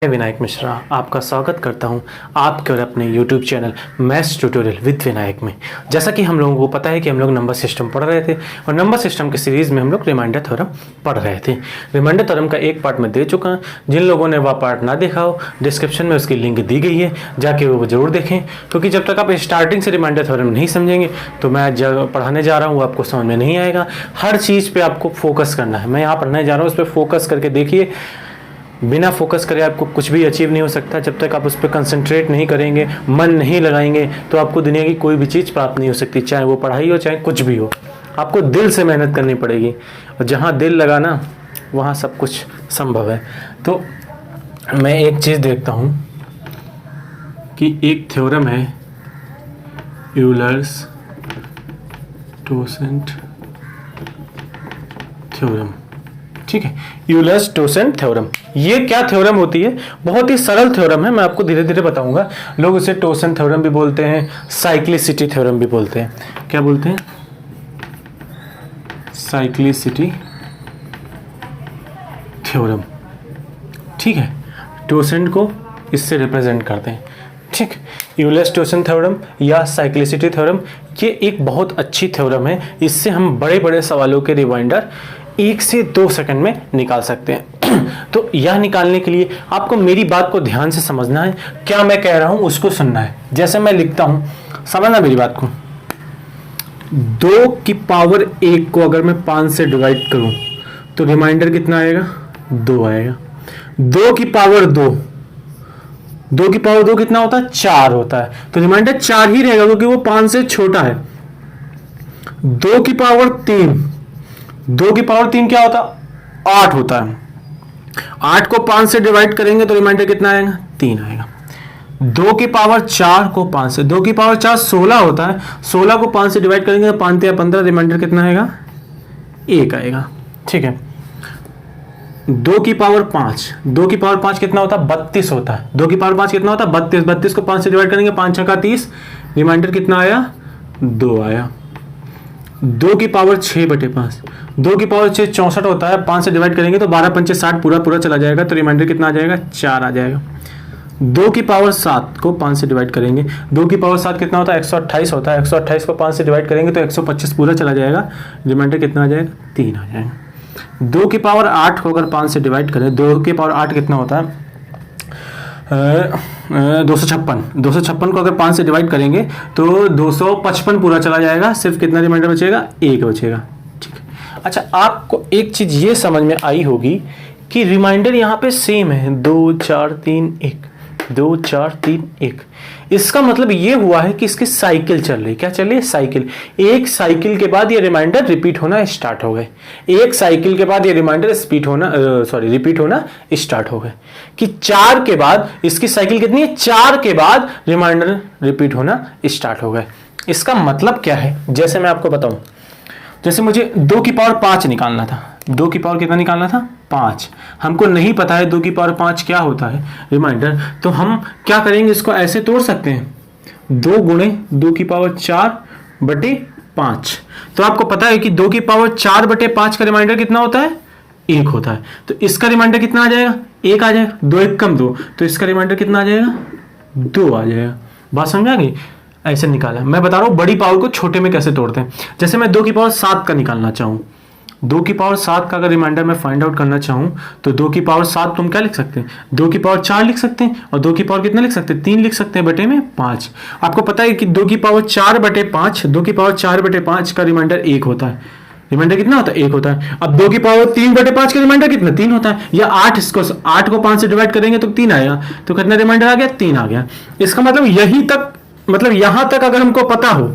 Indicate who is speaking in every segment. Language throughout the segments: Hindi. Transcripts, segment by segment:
Speaker 1: मैं विनायक मिश्रा आपका स्वागत करता हूं आपके और अपने YouTube channel maths tutorial with Vinayak में। जैसा कि हम लोगों को पता है कि हम लोग नंबर सिस्टम पढ़ रहे थे और नंबर सिस्टम की सीरीज़ में हम लोग रिमाइंडर थ्योरम पढ़ रहे थे। रिमाइंडर थ्योरम का एक पार्ट मैं दे चुका हूं। जिन लोगों ने वह पार्ट ना देखा हो, डिस्क्रिप्शन में उसकी लिंक दी गई है, जाके वो जरूर देखें, क्योंकि जब तक आप स्टार्टिंग से रिमाइंडर थ्योरम नहीं समझेंगे तो मैं जब पढ़ाने जा रहा हूँ आपको समझ में नहीं आएगा। हर चीज़ पर आपको फोकस करना है। मैं यहाँ पढ़ाने जा रहा हूँ, उस पर फोकस करके देखिए। बिना फोकस करे आपको कुछ भी अचीव नहीं हो सकता। जब तक आप उस पर कंसंट्रेट नहीं करेंगे, मन नहीं लगाएंगे, तो आपको दुनिया की कोई भी चीज़ प्राप्त नहीं हो सकती, चाहे वो पढ़ाई हो चाहे कुछ भी हो। आपको दिल से मेहनत करनी पड़ेगी, और जहाँ दिल लगा ना वहाँ सब कुछ संभव है। तो मैं एक चीज़ देखता हूँ कि एक थ्योरम है यूलर्स टोसेंट थ्योरम, ठीक है। यूलर्स टोसेंट थ्योरम, ये क्या थ्योरम होती है? बहुत ही सरल थ्योरम है, मैं आपको धीरे धीरे बताऊंगा। लोग इसे टोसेंट थ्योरम भी बोलते हैं, साइक्लिसिटी थ्योरम भी बोलते हैं। क्या बोलते हैं? साइक्लिसिटी थ्योरम, ठीक है। टोसेंट को इससे रिप्रेजेंट करते हैं, ठीक। यूलर्स टोसेंट थ्योरम या साइक्लिसिटी थ्योरम, ये एक बहुत अच्छी थ्योरम है। इससे हम बड़े बड़े सवालों के रिमाइंडर 1 से 2 सेकंड में निकाल सकते हैं। तो यह निकालने के लिए आपको मेरी बात को ध्यान से समझना है, क्या मैं कह रहा हूं उसको सुनना है। जैसे मैं लिखता हूं, समझना मेरी बात को। 2 की पावर 1 को अगर मैं 5 से डिवाइड करूं तो रिमाइंडर कितना आएगा? 2 आएगा। 2 की पावर 2, 2 की पावर 2 कितना होता है? 4 होता है, तो रिमाइंडर 4 ही रहेगा क्योंकि वो 5 से छोटा है। 2 की पावर 3, 2 की पावर 3 क्या होता है? 8 होता है। 8 को 5 से डिवाइड करेंगे तो रिमाइंडर कितना आएगा? 3 आएगा। 2 की पावर 4 को 5 से, 2 की पावर 4 16 होता है। 16 को 5 से डिवाइड करेंगे तो 5 या 15, रिमाइंडर कितना आएगा? 1 आएगा, ठीक है। 2 की पावर 5, 2 की पावर 5 कितना होता है? 32 होता है। 2 की पावर 5 कितना होता है? 32। 32 को 5 से डिवाइड करेंगे, 5 6 का 30, रिमाइंडर कितना आया? 2 आया। 2 की पावर 6/5, 2 की पावर 6 64 होता है। 5 से डिवाइड करेंगे तो 12 पंचे 60, पूरा पूरा चला जाएगा, तो रिमाइंडर कितना आ जाएगा? 4 आ जाएगा। 2 की पावर 7 को 5 से डिवाइड करेंगे, 2 की पावर 7 कितना होता है? 128 होता है। 128 को 5 से डिवाइड करेंगे तो 125 पूरा चला जाएगा, रिमाइंडर कितना आ जाएगा? 3 आ जाएगा। 2 की पावर 8 को अगर 5 से डिवाइड करें, 2 की पावर 8 कितना होता है? 256। 256 को अगर 5 से डिवाइड करेंगे तो 255 पूरा चला जाएगा, सिर्फ कितना रिमाइंडर बचेगा? 1 बचेगा, ठीक है। अच्छा, आपको एक चीज ये समझ में आई होगी कि रिमाइंडर यहाँ पे सेम है, 2 4 3 1, 2 4 3 1। इसका मतलब ये हुआ है कि इसकी साइकिल चल रही। क्या चल रही है? साइकिल। एक साइकिल के बाद ये रिमाइंडर रिपीट होना स्टार्ट हो गए। एक साइकिल के बाद ये रिमाइंडर रिपीट होना स्टार्ट हो गए। कि 4 के बाद इसकी साइकिल कितनी है? 4 के बाद रिमाइंडर रिपीट होना स्टार्ट हो गए। इसका मतलब क्या है? जैसे मैं आपको बताऊं, जैसे मुझे 2 की पावर 5 निकालना था। 2 की पावर कितना निकालना था? 5। हमको नहीं पता है 2 की पावर 5 क्या होता है रिमाइंडर, तो हम क्या करेंगे? इसको ऐसे तोड़ सकते हैं, 2 गुणे 2 की पावर 4/5। तो आपको पता है कि 2 की पावर 4/5 का रिमाइंडर कितना होता है? 1 होता है। तो इसका रिमाइंडर कितना आ जाएगा? 1 आ जाएगा। 2 1 कम 2, तो इसका रिमाइंडर कितना आ जाएगा? 2 आ जाएगा। बात समझ आ गई? ऐसे निकाला। मैं बता रहा हूं बड़ी पावर को छोटे में कैसे तोड़ते हैं। जैसे मैं 2 की पावर 7 का निकालना चाहूं, 2 की पावर 7 का अगर रिमाइंडर मैं फाइंड आउट करना चाहूं तो 2 की पावर 7 तुम क्या लिख सकते हैं? 2 की पावर 4 लिख सकते हैं, और 2 की पावर कितना लिख सकते हैं? 3 लिख सकते हैं, बटे में 5। आपको पता है कि 2 की पावर 4/5, 2 की पावर 4/5 का रिमाइंडर 1 होता है। रिमाइंडर कितना होता है? 1 होता है। अब 2 की पावर 3/5 का रिमाइंडर कितना? 3 होता है। या 8 को 5 से डिवाइड करेंगे तो 3 आएगा, तो कितना रिमाइंडर आ गया? 3 आ गया। इसका मतलब यहां तक अगर हमको पता हो,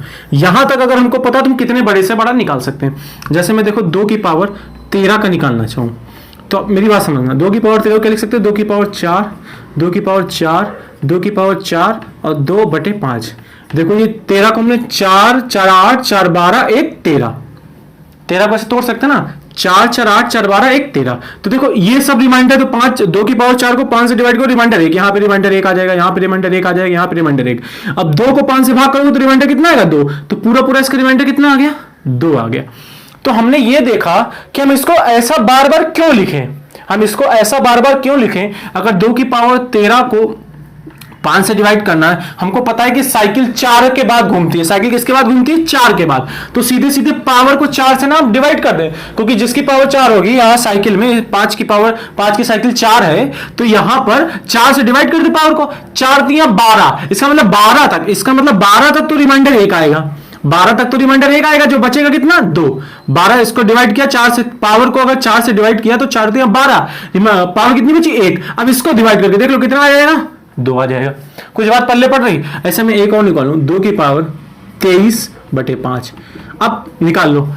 Speaker 1: तो हम कितने बड़े से बड़ा निकाल सकते हैं। जैसे मैं देखो 2 की पावर 13 का निकालना चाहूं, तो मेरी बात समझना, 2 की पावर 13 क्या लिख सकते हैं? 2 की पावर 4, 2 की पावर 4, 2 की पावर 4 और 2/5। देखो ये 13 को हमने 4 4 8 4 12 1 13, 13 को ऐसे तोड़ सकते हैं ना, 4 4 8 4 12 1 13। तो देखो ये सब रिमाइंडर, तो 5 2 की पावर 4 को 5 से डिवाइड करो, रिमाइंडर 1, यहाँ पे रिमाइंडर 1 आ जाएगा, यहाँ पे रिमाइंडर 1 आ जाएगा, यहाँ पे रिमाइंडर 1। अब 2 को 5 से भाग करोगे तो रिमाइंडर कितना आएगा? 2। तो पूरा पूरा इसका रिमाइंडर कितना आ गया? 2 आ गया। तो हमने ये देखा कि हम इसको ऐसा बार बार क्यों लिखें। हम इसको ऐसा बार बार क्यों लिखें? अगर 2 की पावर 13 को 5 से डिवाइड करना है, हमको पता है कि साइकिल 4 के बाद घूमती है। साइकिल किसके बाद घूमती है? 4 के बाद। तो सीधे सीधे पावर को 4 से ना आप डिवाइड कर दें, क्योंकि जिसकी पावर 4 होगी, यहां साइकिल में 5 की पावर 5 की साइकिल 4 है, तो यहां पर 4 से डिवाइड कर दे पावर को। 4 दिया 12, इसका मतलब 12 तक, इसका मतलब 12 तक तो रिमाइंडर 1 आएगा। 12 तक तो रिमाइंडर 1 आएगा, जो बचेगा कितना? 2। 12 इसको डिवाइड किया 4 से, पावर को अगर 4 से डिवाइड किया तो 4 दिया 12, पावर कितनी बची? 1। अब इसको डिवाइड करके देख लो कितना आ जाएगा? 2 आ जाएगा। कुछ बात पल्ले पड़ रही? ऐसे में एक और निकालूं, 2 की पावर 23/5। अब निकाल लो,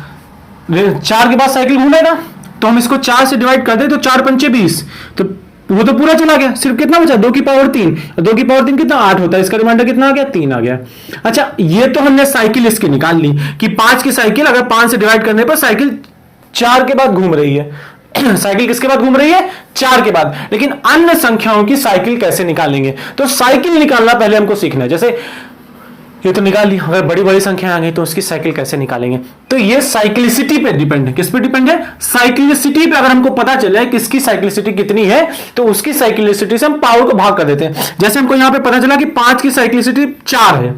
Speaker 1: 4 के बाद साइकिल घूमेगा, तो हम इसको 4 से डिवाइड कर दे तो 4 पंचे 20, तो वो तो पूरा चला गया। सिर्फ कितना बचा? 2 की पावर 3। 2 की पावर 3 कितना? 8 होता है। इसका रिमाइंडर कितना आ गया? 3 आ गया। अच्छा, ये तो हमने साइकिल इसकी निकाल ली कि 5 की साइकिल अगर 5 से डिवाइड करने पर साइकिल 4 के बाद घूम रही है। साइकिल किसके बाद घूम रही है? 4 के बाद। लेकिन अन्य संख्याओं की साइकिल कैसे निकालेंगे? तो साइकिल निकालना पहले हमको सीखना है। जैसे ये तो निकाल ली, अगर बड़ी बड़ी संख्या आ गई तो उसकी साइकिल कैसे निकालेंगे? तो ये साइक्लिसिटी पे डिपेंड है। किस पे डिपेंड है? साइक्लिसिटी पे। अगर हमको पता चले किसकी साइक्लिसिटी कितनी है, तो उसकी साइक्लिसिटी से हम पावर को भाग कर देते हैं। जैसे हमको यहां पे पता चला कि 5 की साइक्लिसिटी 4 है।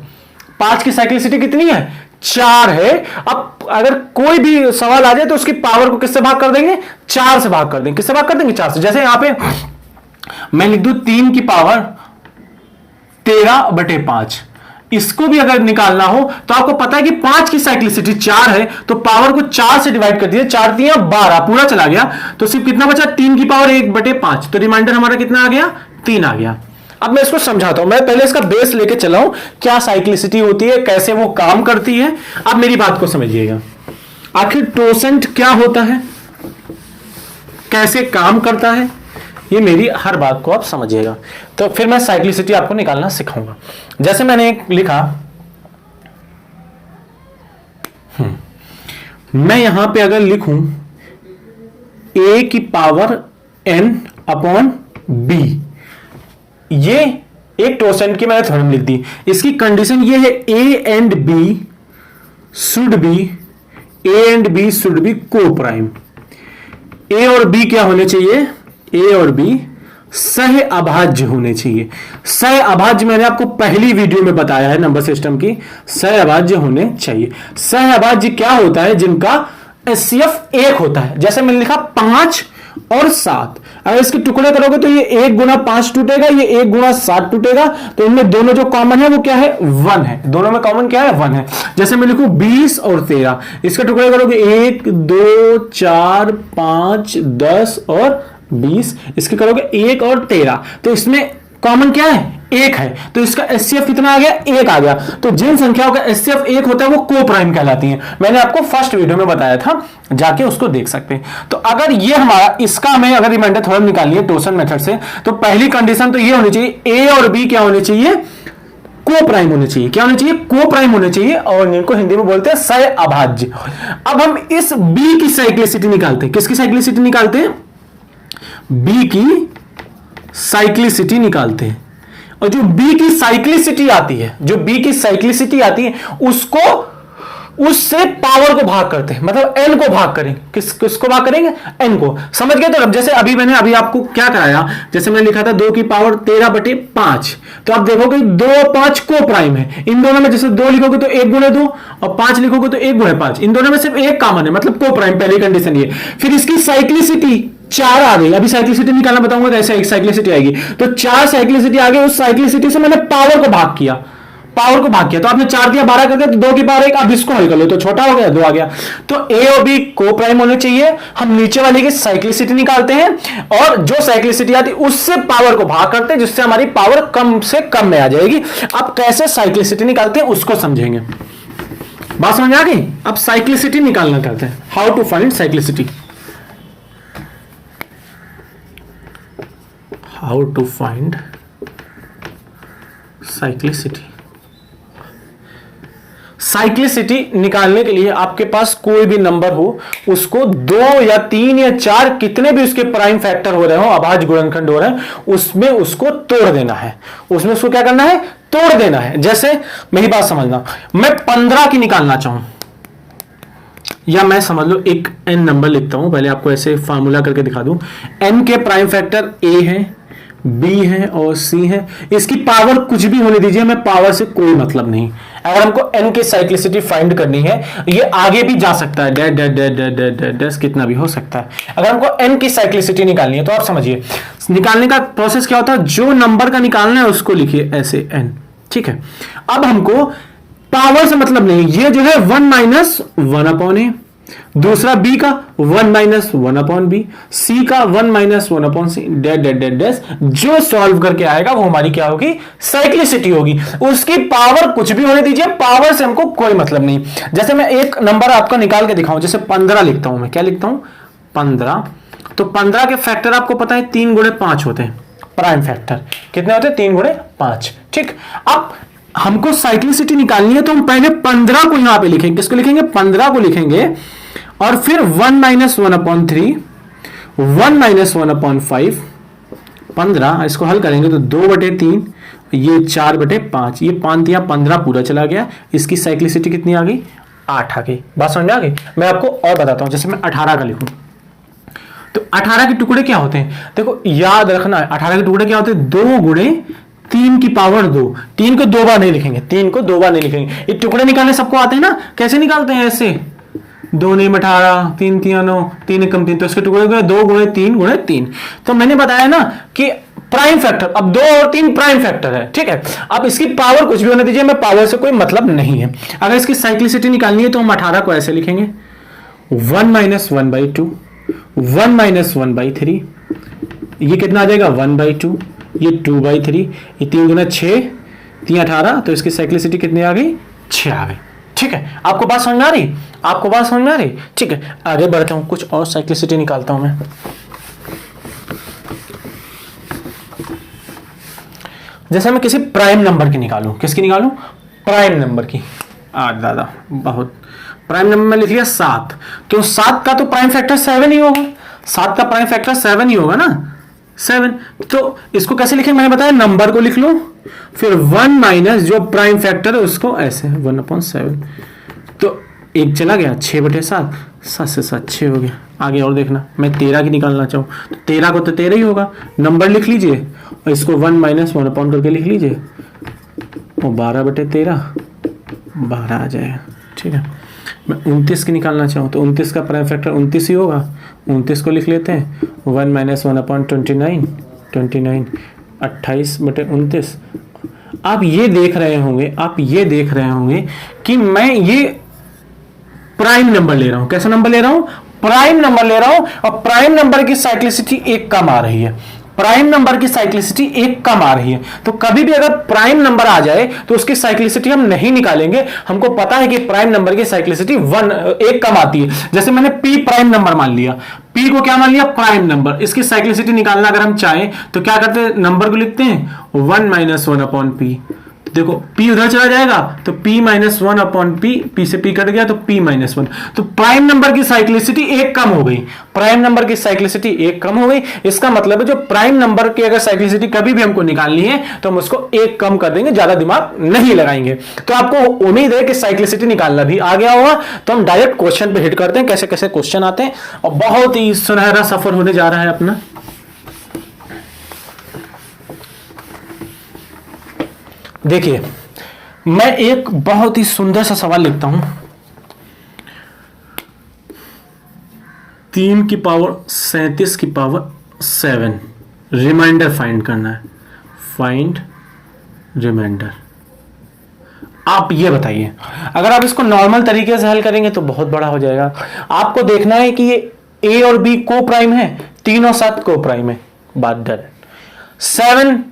Speaker 1: 5 की साइक्लिसिटी कितनी है? 4 है। अब अगर कोई भी सवाल आ जाए तो उसकी पावर को किससे भाग कर देंगे? 4 से भाग कर देंगे। किससे भाग कर देंगे? 4 से। जैसे यहां पे मैं लिख दूं 3 की पावर 13/5। इसको भी अगर निकालना हो तो आपको पता है कि 5 की साइक्लिसिटी 4 है, तो पावर को 4 से डिवाइड कर दिया, 4 दिया 12, पूरा चला गया, तो सिर्फ कितना बचा? 3 की पावर 1/5। तो रिमाइंडर हमारा कितना आ गया? 3 आ गया। अब मैं इसको समझाता हूं, मैं पहले इसका बेस लेके चला हूं, क्या साइक्लिसिटी होती है, कैसे वो काम करती है। अब मेरी बात को समझिएगा, आखिर टोसेंट क्या होता है, कैसे काम करता है, ये मेरी हर बात को आप समझिएगा। तो फिर मैं साइक्लिसिटी आपको निकालना सिखाऊंगा। जैसे मैंने एक लिखा, मैं यहां पे अगर लिखूं a की पावर n/b, ये एक टोसेंट की मैंने थ्योरम लिख दी। इसकी कंडीशन ये है a and b should be को प्राइम। a और b क्या होने चाहिए? a और b सह अभाज्य होने चाहिए। सह अभाज्य मैंने आपको पहली वीडियो में बताया है नंबर सिस्टम की, सह अभाज्य होने चाहिए। सह अभाज्य क्या होता है? जिनका HCF 1 होता है। जैसे मैंने लिखा 5 और 7, अगर इसके टुकड़े करोगे तो ये 1 गुना 5 टूटेगा, ये 1 गुना 7 टूटेगा, तो इनमें दोनों जो कॉमन है वो क्या है? 1 है। दोनों में कॉमन क्या है? 1 है। जैसे मैं लिखूं 20 और 13, इसके टुकड़े करोगे 1 2 4 5 10 और 20, इसके करोगे 1 और 13, तो इसमें कॉमन क्या है? 1 है। तो इसका HCF कितना आ गया? 1 आ गया। तो जिन संख्याओं का HCF 1 होता है वो को प्राइम कहलाती हैं। मैंने आपको फर्स्ट वीडियो में बताया था, जाके उसको देख सकते हैं। तो अगर ये हमारा, इसका हमें अगर रिमाइंडर थ्योरम निकालनी है टोसन मेथड से, तो पहली कंडीशन तो ये होनी चाहिए, A और B क्या होने चाहिए? को प्राइम होने चाहिए। क्या होने चाहिए? को प्राइम होने चाहिए, और इनको हिंदी में बोलते हैं सह अभाज्य। अब हम इस B की साइक्लिसिटी निकालते हैं। किसकी साइक्लिसिटी निकालते हैं? B की साइक्लिसिटी निकालते हैं। और जो B की साइक्लिसिटी आती है, जो B की साइक्लिसिटी आती है, उसको, उससे पावर को भाग करते हैं, मतलब n को भाग करें। किसको भाग करेंगे? n को। समझ गए? तो अब जैसे मैंने अभी आपको क्या कराया, जैसे मैंने लिखा था 2 की पावर 13/5, तो आप देखोगे 2 और 5 को प्राइम है। इन दोनों में जैसे 2 लिखोगे तो 1 गुणे 2, और 5 लिखोगे तो 1 गुणे 5, इन दोनों में सिर्फ 1 कॉमन है, मतलब को प्राइम। पहली कंडीशन ये। फिर इसकी साइक्लिसिटी 4 आ गई। अभी साइक्लिसिटी निकालना बताऊंगा कैसे एक साइक्लिसिटी आएगी। तो 4 साइक्लिसिटी आ गई, उस साइक्लिसिटी से मैंने पावर को भाग किया, तो आपने 4 दिया 12 कर दिया, तो 2 की पावर 1, अब इसको हल कर लो तो छोटा हो गया, 2 आ गया। तो A और B को प्राइम होने चाहिए। हम नीचे वाले की साइक्लिसिटी निकालते हैं, और जो साइक्लिसिटी आती है उससे पावर को भाग करते हैं, जिससे हमारी पावर कम से कम में आ जाएगी। अब कैसे साइक्लिसिटी निकालते हैं उसको समझेंगे। बात समझ आ गई? अब साइक्लिसिटी निकालना करते हैं। How to find cyclicity. How to find cyclicity. Cyclicity निकालने के लिए आपके पास कोई भी नंबर हो, उसको 2 या 3 या 4 कितने भी उसके प्राइम फैक्टर हो रहे हो, अभाज्य गुणनखंड हो रहे हैं, उसमें उसको तोड़ देना है। उसमें उसको क्या करना है? तोड़ देना है। जैसे मेरी बात समझना, मैं 15 की निकालना चाहूं, या मैं समझ लो एक n नंबर लिखता हूं, पहले आपको ऐसे फार्मूला करके दिखा दूं। n के प्राइम फैक्टर a है, b है और c है। इसकी पावर कुछ भी होने दीजिए, हमें पावर से कोई मतलब नहीं। अगर हमको n की साइक्लिसिटी फाइंड करनी है, ये आगे भी जा सकता है, dash dash dash dash dash dash dash कितना भी हो सकता है। अगर हमको n की साइक्लिसिटी निकालनी है तो आप समझिए निकालने का प्रोसेस क्या होता है, जो नंबर का निकालना है उसको लिखिए ऐसे n, ठीक है। अब हमको पावर से मतलब नहीं, ये जो है 1 माइनस 1 अपॉन ए, दूसरा b का 1 माइनस 1 अपॉन बी, c का 1 माइनस 1 अपॉन सी, डेट डेट डेट डेट, जो सॉल्व करके आएगा वो हमारी क्या होगी, साइक्लिसिटी होगी। उसकी पावर कुछ भी होने दीजिए, पावर से हमको कोई मतलब नहीं। जैसे मैं एक नंबर आपको निकाल के दिखाऊं, जैसे 15 लिखता हूं, मैं क्या लिखता हूं 15, तो 15 के फैक्टर आपको पता है 3 गुणे 5 होते हैं। प्राइम फैक्टर कितने होते हैं, 3 गुणे 5, ठीक। अब हमको साइक्लिसिटी निकालनी है तो हम पहले 15 को यहां पे लिखेंगे, किसको लिखेंगे, 15 को लिखेंगे, और फिर 1 माइनस 1 अपॉन 3, 1 माइनस 1 अपॉन 5, 15, इसको हल करेंगे तो 2/3, ये 4/5, ये 5 या 15 पूरा चला गया। इसकी साइक्लिसिटी कितनी आ गई, 8 आ गई। बात समझ में आ गई। मैं आपको और बताता हूं, जैसे मैं 18 का लिखूं तो 18 के टुकड़े क्या होते हैं, देखो याद रखना, 18 के टुकड़े क्या होते हैं, 2 गुणे 3 की पावर 2। 3 को 2 बार नहीं लिखेंगे, 3 को 2 बार नहीं लिखेंगे। ये टुकड़े निकालने सबको आते हैं ना, कैसे निकालते हैं, ऐसे 2 9 18, 3 3 9, 3 1 3, तो इसके टुकड़े हो गए 2 गुणे 3 गुणे 3। तो मैंने बताया ना कि प्राइम फैक्टर, अब 2 और 3 प्राइम फैक्टर है, ठीक है। अब इसकी पावर कुछ भी होने दीजिए, मैं पावर से कोई मतलब नहीं है। अगर इसकी साइक्लिसिटी निकालनी है तो हम 18 को ऐसे लिखेंगे, 1 माइनस 1/2, 1 माइनस 1/3, ये कितना आ जाएगा 1/2, ये 2/3, ये 3 गुना 6, 3 18, तो इसकी साइक्लिसिटी कितनी आ गई, 6 आ गई, ठीक है। आपको बात समझ में आ रही, आपको बात समझ में आ रही, ठीक है। आगे बढ़ता हूं, कुछ और साइक्लिसिटी निकालता हूं मैं। जैसे मैं किसी प्राइम नंबर की निकालूं, किसकी निकालूं, प्राइम नंबर की। दादा बहुत, प्राइम नंबर में लिख लिया 7, तो 7 का तो प्राइम फैक्टर 7 ही होगा, 7 का प्राइम फैक्टर 7 ही होगा ना, 7। तो इसको कैसे लिखेंगे, मैंने बताया नंबर को लिख लो, फिर 1 माइनस जो प्राइम फैक्टर है उसको ऐसे 1/7, तो 1 चला गया, 6/7, 7 से 7 6 हो गया। आगे और देखना, मैं 13 की निकालना चाहूँ तो 13 को तो 13 ही होगा, नंबर लिख लीजिए और इसको 1 माइनस 1 अपॉन करके लिख लीजिए, और 12/13 12 आ जाएगा, ठीक है। मैं 29 की निकालना चाहूँ तो 29 का प्राइम फैक्टर 29 ही होगा, 29 को लिख लेते हैं, 1 माइनस 1 अपॉन 29, 29 28/29। आप ये देख रहे होंगे, आप ये देख रहे होंगे कि मैं ये प्राइम नंबर ले रहा हूं। कैसा नंबर ले रहा हूं, प्राइम नंबर ले रहा हूं, और प्राइम नंबर की साइक्लिसिटी 1 कम आ रही है, प्राइम नंबर की साइक्लिसिटी 1 कम आ रही है। तो कभी भी अगर प्राइम नंबर आ जाए तो उसकी साइक्लिसिटी हम नहीं निकालेंगे, हमको पता है कि प्राइम नंबर की साइक्लिसिटी 1 कम आती है। जैसे मैंने p प्राइम नंबर मान लिया, p को क्या मान लिया, प्राइम नंबर। इसकी साइक्लिसिटी निकालना अगर हम चाहें तो क्या करते हैं, नंबर को लिखते हैं 1 माइनस 1 अपॉन p। देखो p उधर चला जाएगा तो p minus 1 upon p, p से p कट गया तो p माइनस 1, तो प्राइम नंबर की साइक्लिसिटी 1 कम हो गई, प्राइम नंबर की साइक्लिसिटी 1 कम हो गई। इसका मतलब है जो प्राइम नंबर की अगर साइक्लिसिटी कभी भी हमको निकालनी है तो हम उसको 1 कम कर देंगे, ज्यादा दिमाग नहीं लगाएंगे। तो आपको उम्मीद है कि साइक्लिसिटी निकालना भी आ गया होगा। तो हम डायरेक्ट क्वेश्चन पे हिट करते हैं, कैसे कैसे क्वेश्चन आते हैं, और बहुत ही सुनहरा सफर होने जा रहा है अपना। देखिए मैं एक बहुत ही सुंदर सा सवाल लिखता हूं, 3 की पावर 37 की पावर 7, रिमाइंडर फाइंड करना है, फाइंड रिमाइंडर। आप ये बताइए, अगर आप इसको नॉर्मल तरीके से हल करेंगे तो बहुत बड़ा हो जाएगा। आपको देखना है कि ये a और b को प्राइम है, 3 और 7 को प्राइम है, बात डन। 7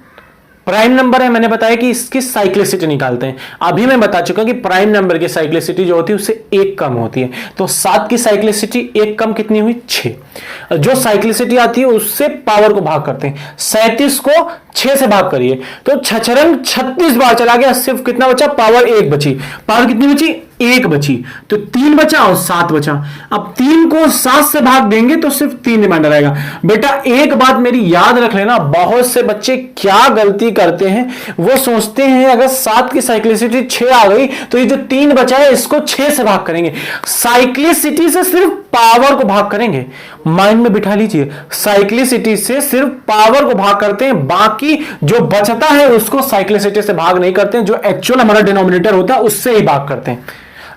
Speaker 1: प्राइम नंबर है, मैंने बताया कि इसकी साइक्लिसिटी निकालते हैं। अभी मैं बता चुका कि प्राइम नंबर की साइक्लिसिटी जो होती है उससे 1 कम होती है। तो 7 की साइक्लिसिटी 1 कम कितनी हुई, 6। जो साइक्लिसिटी आती है उससे पावर को भाग करते हैं, 37 को 6 से भाग करिए तो छछरंग 36 बार चला गया, सिर्फ कितना बचा, पावर 1 बची। पावर कितनी बची, 1 बची, तो 3 बचा और 7 बचा। अब 3 को 7 से भाग देंगे तो सिर्फ 3 रिमाइंडर आएगा। बेटा एक बात मेरी याद रख लेना, बहुत से बच्चे क्या गलती करते हैं, वो सोचते हैं अगर 7 की साइक्लिसिटी 6 आ गई तो ये जो 3 बचा है इसको 6 से भाग करेंगे। साइक्लिसिटी से सिर्फ पावर को भाग करेंगे, माइंड में बिठा लीजिए, साइक्लिसिटी से सिर्फ पावर को भाग करते हैं, बाकी जो बचता है उसको साइक्लिसिटी से भाग नहीं करते हैं। जो एक्चुअल हमारा डिनोमिनेटर होता है उससे ही भाग करते हैं,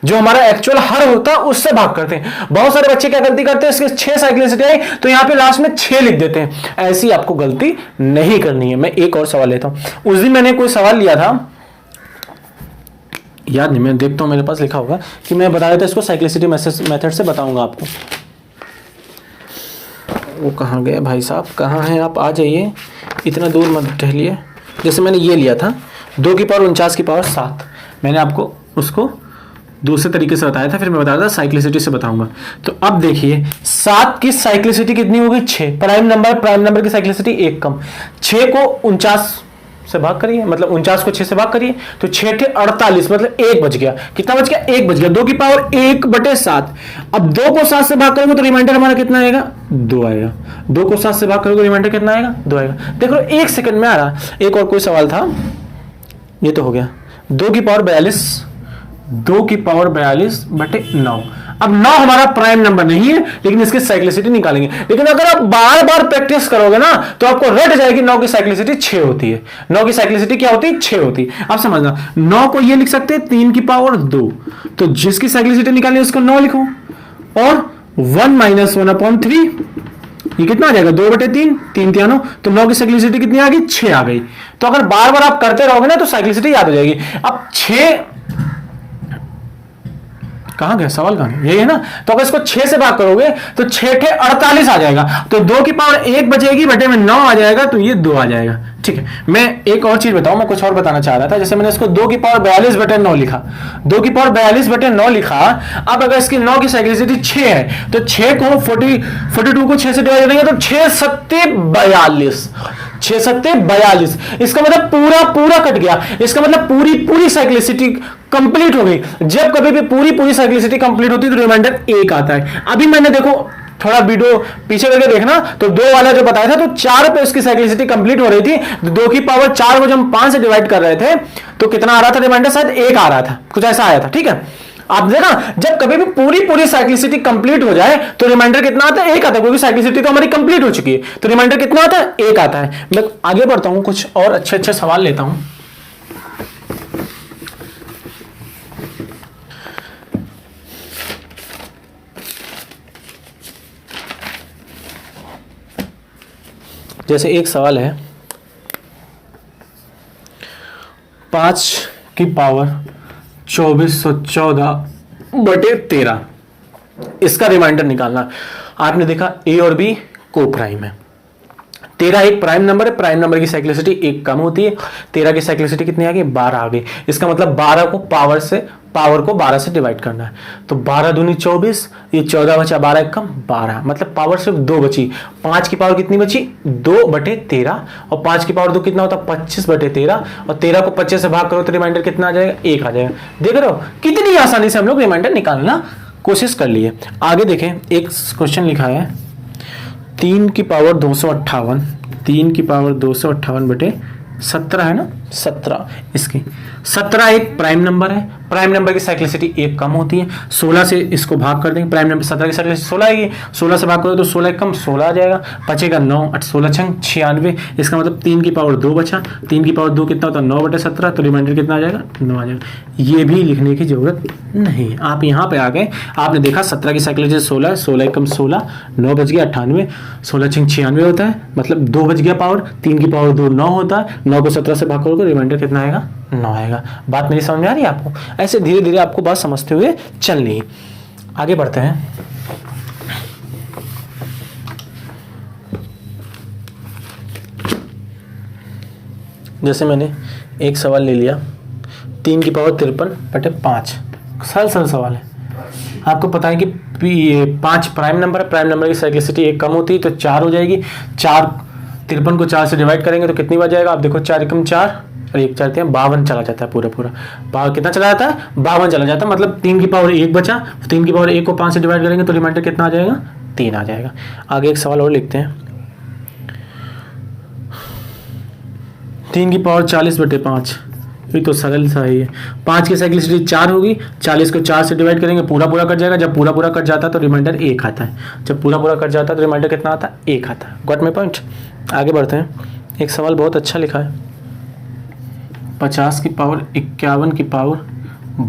Speaker 1: जो हमारा एक्चुअल हर होता है उससे भाग करते हैं। बहुत सारे बच्चे क्या गलती करते हैं, इसके 6 साइक्लिसिटी आई तो यहां पे लास्ट में 6 लिख देते हैं। ऐसी आपको गलती नहीं करनी है। मैं एक और सवाल लेता हूं। उस दिन मैंने कोई सवाल लिया था, याद नहीं, मैं देखता हूं मेरे पास लिखा होगा कि मैं बता देता इसको साइक्लिसिटी मेथड से बताऊंगा आपको। वो कहाँ गए भाई साहब, कहाँ हैं आप, आ जाइए, इतना दूर मत टहलिए। जैसे मैंने ये लिया था 2 की पावर 49 की पावर 7, मैंने आपको उसको दूसरे तरीके से बताया था, फिर मैं बता रहा था साइक्लिसिटी से बताऊंगा। तो अब देखिए 7 की साइक्लिसिटी कितनी होगी, 6। प्राइम नंबर की साइक्लिसिटी 1 कम, 6 को 49 से भाग करिए, मतलब 49 को 6 से भाग करिए तो 6 थे 48, मतलब 1 बच गया। कितना बच गया, 1 बच गया। 2 की पावर 1/7। अब 2 को 7 से भाग करोगे तो रिमाइंडर हमारा कितना आएगा, 2 आएगा। 2 को 7 से भाग करोगे तो रिमाइंडर कितना आएगा, 2 आएगा। देख लो 1 सेकंड में आ रहा। एक और कोई सवाल था, ये तो हो गया। 2 की पावर 42, 2 की पावर 42/9। अब 9 हमारा प्राइम नंबर नहीं है, लेकिन इसकी साइक्लिसिटी निकालेंगे। लेकिन अगर आप बार बार प्रैक्टिस करोगे ना तो आपको रट जाएगी 9 की साइक्लिसिटी 6 होती है। 9 की साइक्लिसिटी क्या होती है, 6 होती है। आप समझना, 9 को ये लिख सकते हैं 3 की पावर 2, तो जिसकी साइक्लिसिटी निकालनी है उसको 9 लिखो, और 1 - 1/3, ये कितना आ जाएगा, 2/3, 3 × 9, तो 9 की साइक्लिसिटी कितनी आ गई, 6 आ गई। तो अगर बार बार आप करते रहोगे ना तो साइक्लिसिटी याद हो जाएगी। अब 6 कहां गया सवाल, कहां यही है ना। तो अगर इसको 6 से भाग करोगे तो 6 × 48 आ जाएगा, तो 2 की पावर 1 बचेगी, बटे में 9 आ जाएगा, तो ये 2 आ जाएगा। ठीक है, मैं एक और चीज बताऊं, मैं कुछ और बताना चाह रहा था। जैसे मैंने इसको 2 की पावर 42/9 लिखा, 2 की पावर 42/9 लिखा। अब अगर इसकी 9 की साइक्लिसिटी 6 है तो 6 को 42 को 6 से डिवाइड करेंगे तो 6 × 7 = 42, 6 × 7 = 42। इसका मतलब पूरा कट गया, इसका मतलब पूरी साइक्लिसिटी कंप्लीट हो गई। जब कभी भी पूरी साइक्लिसिटी कंप्लीट होती है तो रिमाइंडर 1 आता है। अभी मैंने देखो थोड़ा वीडियो पीछे करके देखना, तो 2 वाला जो बताया था तो 4 पे उसकी साइक्लिसिटी कंप्लीट हो रही थी। 2 की पावर 4 को जब हम 5 से डिवाइड कर रहे थे तो कितना आ रहा था रिमाइंडर, शायद 1 आ रहा था, कुछ ऐसा आया था। ठीक है, आप देखा जब कभी भी पूरी साइक्लिसिटी कंप्लीट हो जाए तो रिमाइंडर कितना आता है, 1 आता है, क्योंकि साइक्लिसिटी तो हमारी कंप्लीट हो चुकी है। तो रिमाइंडर कितना आता है, 1 आता है। मैं आगे बढ़ता हूं, कुछ और अच्छे सवाल लेता हूं। जैसे एक सवाल है 5 की पावर 2414/13, इसका रिमाइंडर निकालना। आपने देखा ए और बी को प्राइम है, 13 एक प्राइम नंबर है, प्राइम नंबर की साइक्लिसिटी 1 कम होती है। 13 की साइक्लिसिटी कितनी आ गई, 12 आ गई। इसका मतलब 12 को पावर को 12 से डिवाइड करना है, तो 12 दूनी 24, ये 14 बचा, 12 एक कम 12, मतलब पावर सिर्फ 2 बची। 5 की पावर कितनी बची, 2/13, और 5 की पावर 2 कितना होता है, 25/13, और 13 को 25 से भाग करो तो रिमाइंडर कितना आ जाएगा, 1 आ जाएगा। देख रहे हो कितनी आसानी से हम लोग रिमाइंडर निकालना कोशिश कर लिए। आगे देखें, एक क्वेश्चन लिखा है 3 की पावर 258, 3 की पावर 258/17 है ना, 17, इसकी 17 एक प्राइम नंबर है। प्राइम नंबर की साइक्लिसिटी 1 कम होती है, 16 से इसको भाग कर देंगे, प्राइम नंबर 17 की साइक्लिसिटी 16 आएगी, 16 से भाग करो तो 16 कम 16 आ जाएगा, बचेगा 9, 8 16 छंग 96। इसका मतलब 3 की पावर 2 बचा, 3 की पावर 2 कितना होता है, 9/17, तो रिमाइंडर कितना आ जाएगा, 9 आ जाएगा। ये भी लिखने की जरूरत नहीं, आप यहाँ पे आ गए, आपने देखा 17 की साइक्लिसिटी 16 है, 16 कम 16, 9 बच गया 98, 16 छंग 96 होता है, मतलब 2 बच गया पावर, 3 की पावर 2 9 होता है, 9 को 17 से भाग करोगे रिमाइंडर कितना आएगा, 9 आएगा। बात मेरी समझ में आ रही है आपको? ऐसे धीरे धीरे आपको बात समझते हुए चलनी है। आगे बढ़ते हैं। जैसे मैंने एक सवाल ले लिया 3 की पावर 53/5, सरल सवाल है। आपको पता है कि 5 प्राइम नंबर है, प्राइम नंबर की साइक्लिसिटी 1 कम होती है तो 4 हो जाएगी, 4 53 को 4 से डिवाइड करेंगे तो कितनी बार जाएगा? आप देखो 4 एकम 4 और 1 4 52 चला जाता है पूरा पूरा। पावर कितना चला जाता है? 52 चला जाता है। मतलब 3 की पावर 1 बचा, 3 की पावर 1 को 5 से डिवाइड करेंगे तो रिमाइंडर कितना आ जाएगा? 3 आ जाएगा। आगे एक सवाल और लिखते हैं। 3 की पावर 40/5, ये तो सरल सा ही है। 5 की साइक्लिसिटी 4 होगी, 40 को 4 से डिवाइड करेंगे, पूरा पूरा कट जाएगा। जब पूरा पूरा कट जाता है तो रिमाइंडर 1 आता है। जब पूरा पूरा कट जाता है तो रिमाइंडर कितना आता है? 1 आता है। Got my point? आगे बढ़ते हैं। एक सवाल बहुत अच्छा लिखा है। 50 की पावर 51 की पावर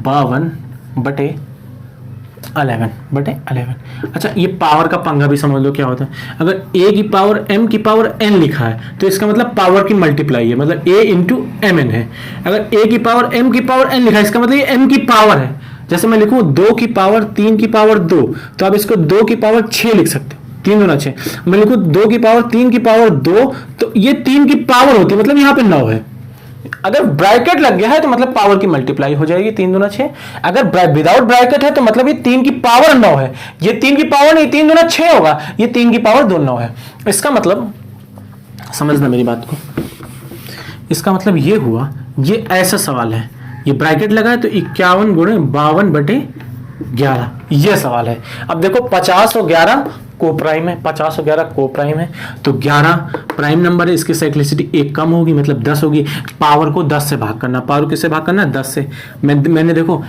Speaker 1: 52/11। अच्छा, ये पावर का पंगा भी समझ लो क्या होता है। अगर a की पावर m की पावर n लिखा है तो इसका मतलब पावर की मल्टीप्लाई है, मतलब a इंटू एम एन है। अगर a की पावर m की पावर n लिखा है इसका मतलब ये m की पावर है। जैसे मैं लिखूं 2 की पावर 3 की पावर 2, तो आप इसको 2 की पावर 6 लिख सकते हो, 3 दूना 6। मैं लिखूं 2 की पावर 3 की पावर 2, तो ये 3 की पावर होती है, मतलब यहाँ पे 9 है। अगर ब्रैकेट लग गया है तो मतलब पावर की मल्टीप्लाई हो जाएगी, 3 दूना 6। अगर विदाउट ब्रैकेट है तो मतलब ये 3 की पावर 9 है। ये 3 की पावर नहीं, 3 दूना 6 होगा, ये 3 की पावर 2 9 है। इसका मतलब समझना मेरी बात को, इसका मतलब ये हुआ, ये ऐसा सवाल है, ये ब्रैकेट लगा है तो 51 गुणे 52/11 ये सवाल है। अब देखो 50 और 11 को प्राइम है, 50 और 11 को प्राइम है, तो 11 प्राइम नंबर है, इसकी साइक्लिसिटी 1 कम होगी, मतलब 10 होगी। पावर को 10 से भाग करना, पावर किससे भाग करना? 10 से। मैंने देखो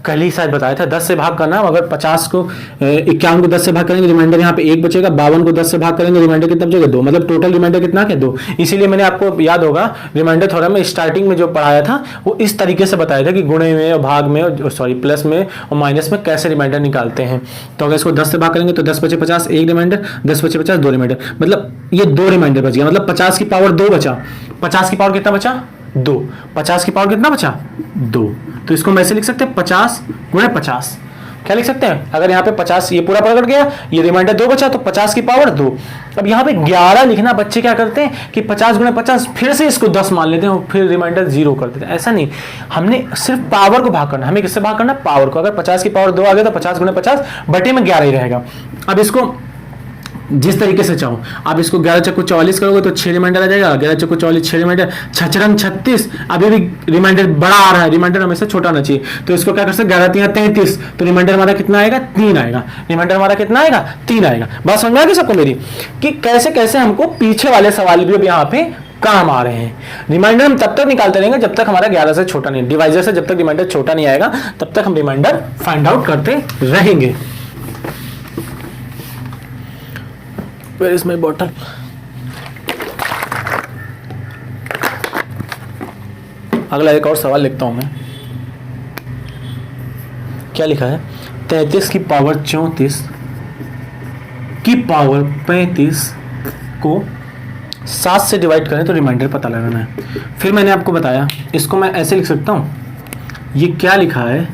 Speaker 1: कल ही शायद बताया था 10 से भाग करना। अगर 50 को 51 को 10 से भाग करेंगे रिमाइंडर यहाँ पे 1 बचेगा, 52 को 10 से भाग करेंगे रिमाइंडर कितना बचेगा? 2। मतलब टोटल रिमाइंडर कितना है? 2। इसीलिए मैंने आपको याद होगा रिमाइंडर थोड़ा में स्टार्टिंग में जो पढ़ाया था वो इस तरीके से बताया था कि गुणे में और भाग में, सॉरी प्लस में और माइनस में कैसे रिमाइंडर निकालते हैं। तो अगर इसको 10 से भाग करेंगे तो 10 बचे 50 1 रिमाइंडर, 10 बचे 50 2 रिमाइंडर, मतलब ये 2 रिमाइंडर बच गया। मतलब 50 की पावर 2 बचा, 50 की पावर कितना बचा? 2। 50 की पावर कितना बचा? 2। तो इसको हम ऐसे लिख सकते हैं 50 गुणे 50। क्या लिख सकते हैं? अगर यहाँ पे 50 ये पूरा पकड़ गया, ये रिमाइंडर 2 बचा, तो 50 की पावर 2। अब यहाँ पे 11 लिखना, बच्चे क्या करते हैं कि 50 गुणे 50 फिर से इसको 10 मान लेते हैं और फिर रिमाइंडर 0 कर देते हैं। ऐसा नहीं, हमने सिर्फ पावर को भाग करना। हमें किससे भाग करना? पावर को। अगर 50 की पावर 2 आ गया तो 50 गुणे 50 बटे में 11 ही रहेगा। अब इसको जिस तरीके से चाहो, आप इसको 11 चक्कू 44 करोगे तो 6 रिमाइंडर आ जाएगा। 11 चक्कू 44 6 रिमाइंडर, 6 36। अभी भी रिमाइंडर बड़ा आ रहा है, रिमाइंडर हमेशा छोटा आना चाहिए। तो इसको क्या कर सकते? 11 3 33, तो रिमाइंडर हमारा कितना आएगा? 3 आएगा। रिमाइंडर हमारा कितना आएगा? 3 आएगा। बात समझ आ गई सबको मेरी कि कैसे कैसे हमको पीछे वाले सवाल भी अब यहाँ पे काम आ रहे हैं। रिमाइंडर हम तब तक निकालते रहेंगे जब तक हमारा 11 से छोटा नहीं, डिवाइजर से जब तक रिमाइंडर छोटा नहीं आएगा तब तक हम रिमाइंडर फाइंड आउट करते रहेंगे। Where is my bottle? अगला एक और सवाल लिखता हूं मैं। क्या लिखा है? 33 की पावर 34 की पावर 35 को 7 से डिवाइड करें तो रिमाइंडर पता लगाना है। फिर मैंने आपको बताया, इसको मैं ऐसे लिख सकता हूं। ये क्या लिखा है?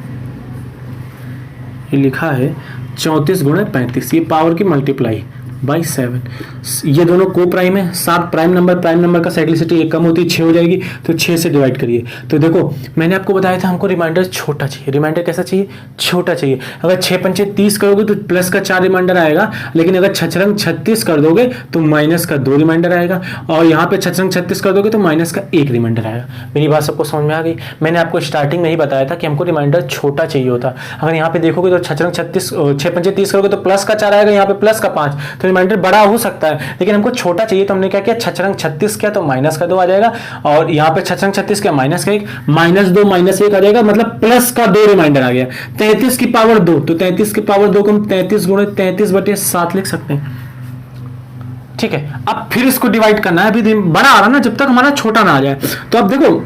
Speaker 1: ये लिखा है 34 गुणे 35, ये पावर की मल्टीप्लाई बाई 7। ये दोनों को प्राइम है। 7 प्राइम नंबर का साइक्लिसिटी 1 कम होती है, 6 हो जाएगी, तो 6 से डिवाइड करिए। तो देखो मैंने आपको बताया था हमको रिमाइंडर छोटा चाहिए। रिमाइंडर कैसा चाहिए? छोटा चाहिए। अगर 6 पंचे 30 करोगे तो प्लस का 4 रिमाइंडर आएगा, लेकिन अगर 6 रंग 36 कर दोगे तो माइनस का 2 रिमाइंडर आएगा, और यहाँ पे 6 रंग 36 कर दोगे तो माइनस का 1 रिमाइंडर आएगा। मेरी बात सबको समझ में आ गई? मैंने आपको स्टार्टिंग में ही बताया था कि हमको रिमाइंडर छोटा चाहिए होता। अगर यहाँ पे देखोगे तो 6 रंग 36, 6 पंचे 30 करोगे तो प्लस का 4 आएगा, यहाँ पे प्लस का 5, तो रिमाइंडर बड़ा हो सकता है, लेकिन हमको छोटा चाहिए। तो हमने क्या किया? 6 रंग 36 किया तो माइनस का 2 आ जाएगा, और यहाँ पे 6 रंग 36 किया माइनस का 1, -2 -1 आ जाएगा, मतलब प्लस का 2 रिमाइंडर आ गया। 33 की पावर 2, तो 33 की पावर 2 को हम 33 गुणे 33/7 लिख सकते हैं। ठीक है, अब फिर इसको डिवाइड करना है। अभी बड़ा आ रहा ना, जब तक हमारा छोटा ना आ जाए। तो अब देखो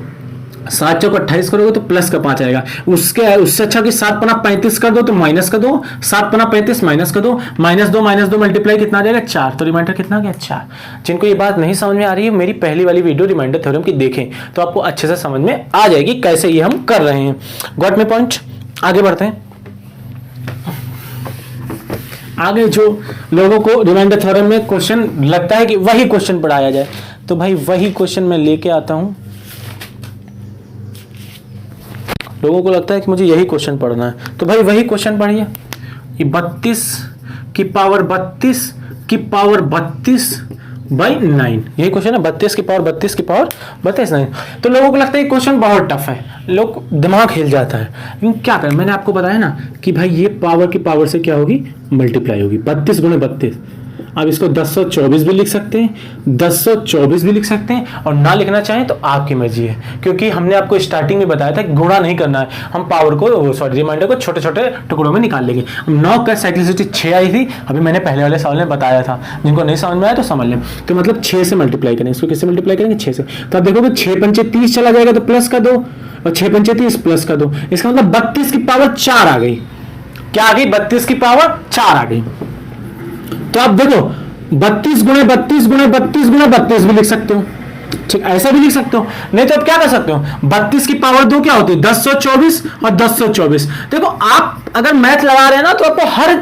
Speaker 1: 7 चौक 28 करोगे तो प्लस का 5 आएगा। उससे अच्छा कि 7 पना 35 कर दो तो माइनस का 2, 7 पना 35 माइनस का 2, -2 मल्टीप्लाई कितना आ जाएगा? 4। तो रिमाइंडर कितना आ गया? 4। जिनको ये बात नहीं समझ में आ रही है, मेरी पहली वाली वीडियो रिमाइंडर थ्योरम की देखें तो आपको अच्छे से समझ में आ जाएगी कैसे ये हम कर रहे हैं। Got my point? आगे बढ़ते हैं। आगे जो लोगों को रिमाइंडर थ्योरम में क्वेश्चन लगता है कि वही क्वेश्चन पढ़ाया जाए, तो भाई वही क्वेश्चन मैं लेके आता हूं। लोगों को लगता है कि मुझे यही क्वेश्चन पढ़ना है, तो भाई वही क्वेश्चन पढ़िए। ये 32 की पावर 32 की पावर 32 बाई 9, यही क्वेश्चन है, 32 की पावर 32 की पावर 32 9। तो लोगों को लगता है क्वेश्चन बहुत टफ है, लोग दिमाग हिल जाता है, लेकिन क्या करें, मैंने आपको बताया ना कि भाई ये पावर की पावर से क्या होगी, मल्टीप्लाई होगी, 32 गुणे 32। अब इसको 1024 भी लिख सकते हैं, 1024 भी लिख सकते हैं, और ना लिखना चाहें तो आपकी मर्जी है, क्योंकि हमने आपको स्टार्टिंग में बताया था कि गुणा नहीं करना है, हम पावर को सॉरी रिमाइंडर को छोटे छोटे टुकड़ों में निकाल लेंगे। 9 का साइक्लिसिटी 6 आई थी, अभी मैंने पहले वाले सवाल में बताया था, जिनको नहीं समझ में आया तो समझ लें। तो मतलब 6 से मल्टीप्लाई करें, इसको किससे मल्टीप्लाई करेंगे, 6 से। तो आप देखोगे 6 पंचे 30 चला जाएगा तो प्लस का 2, और 6 पंचे 30 प्लस का 2, इसका मतलब 32 की पावर 4 आ गई। क्या आ गई, 32 की पावर 4 आ गई। तो आप देखो 32 गुणे 32 गुणे 32 गुणे 32 भी लिख सकते हो, ठीक, ऐसा भी लिख सकते हो। नहीं तो आप क्या कर सकते हो, 32 की पावर 2 क्या होती है, 1024 और 1024। देखो आप अगर मैथ लगा रहे हैं ना तो आपको हर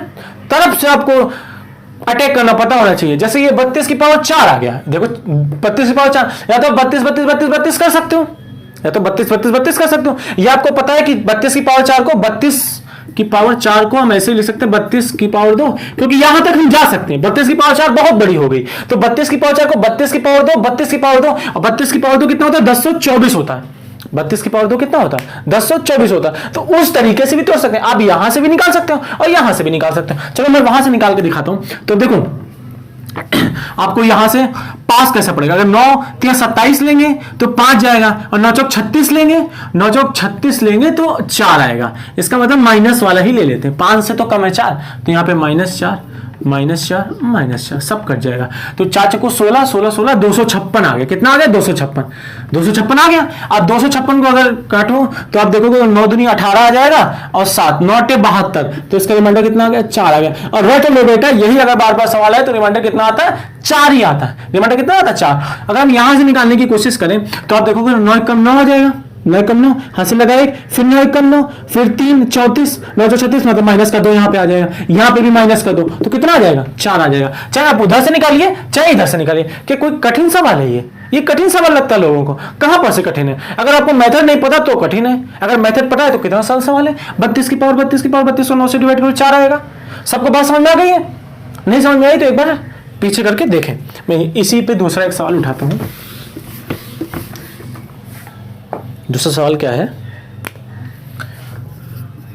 Speaker 1: तरफ से आपको अटैक करना पता होना चाहिए। जैसे ये 32 की पावर 4 आ गया, देखो 32 की पावर 4, या तो 32 32 32 32 कर सकते हो, या तो 32 32 32 कर सकते हो, या आपको पता है कि 32 की पावर 4 को 32 की पावर 4 को हम ऐसे लिख सकते हैं 32 की पावर 2, क्योंकि यहां तक हम जा सकते हैं। 32 की पावर 4 बहुत बड़ी हो गई, तो 32 की पावर 4 को 32 की पावर 2, 32 की पावर 2, और 32 की पावर 2 कितना होता है, 1024 होता है। 32 की पावर 2 कितना होता है, 1024 होता है। तो उस तरीके से भी तो सकते हैं, आप यहां से भी निकाल सकते हो और यहां से भी निकाल सकते हो। चलो मैं वहां से निकाल के दिखाता हूं। तो देखो आपको यहां से पास कैसा पड़ेगा, अगर 9 3 27 लेंगे तो 5 जाएगा, और 9 चौक 36 लेंगे, 9 चौक 36 लेंगे तो 4 आएगा। इसका मतलब माइनस वाला ही ले लेते हैं, 5 से तो कम है 4, तो यहां पे -4 -4 सब कट जाएगा। तो 4 चौको 16 16 16 256 आ गया। कितना आ गया, 256 आ गया। अब 256 को अगर काटो तो आप देखोगे 9 दूनी 18 आ जाएगा, और 7 9 टे 72, तो इसका रिमाइंडर कितना आ गया, 4 आ गया। और रट लो बेटा, यही अगर बार बार सवाल है तो रिमाइंडर कितना आता है, 4 ही आता है। रिमाइंडर कितना आता है, 4। अगर हम यहां से निकालने की कोशिश करें तो आप देखोगे 9 कम 9 आ जाएगा, 9 कम 9 हासिल लगाए, फिर 9 कम 9, फिर 3 34 9 36, मतलब माइनस का 2 यहां पे आ जाएगा, यहां पे भी माइनस का 2, तो कितना आ जाएगा, 4 आ जाएगा। चाहे आप उधर से निकालिए चाहे इधर से निकालिए। क्या कोई कठिन सवाल है ये कठिन सवाल लगता है लोगों को, कहां पर से कठिन है। अगर आपको मेथड नहीं पता तो कठिन है, अगर मेथड पता है तो कितना सरल सवाल है। 32 की पावर 32 की पावर 32 को 9 से डिवाइड करो 4 आएगा। सबको बात समझ में आ गई है, नहीं समझ में आई तो एक बार पीछे करके देखें। मैं इसी पे दूसरा एक सवाल उठाता हूं। दूसरा सवाल क्या है,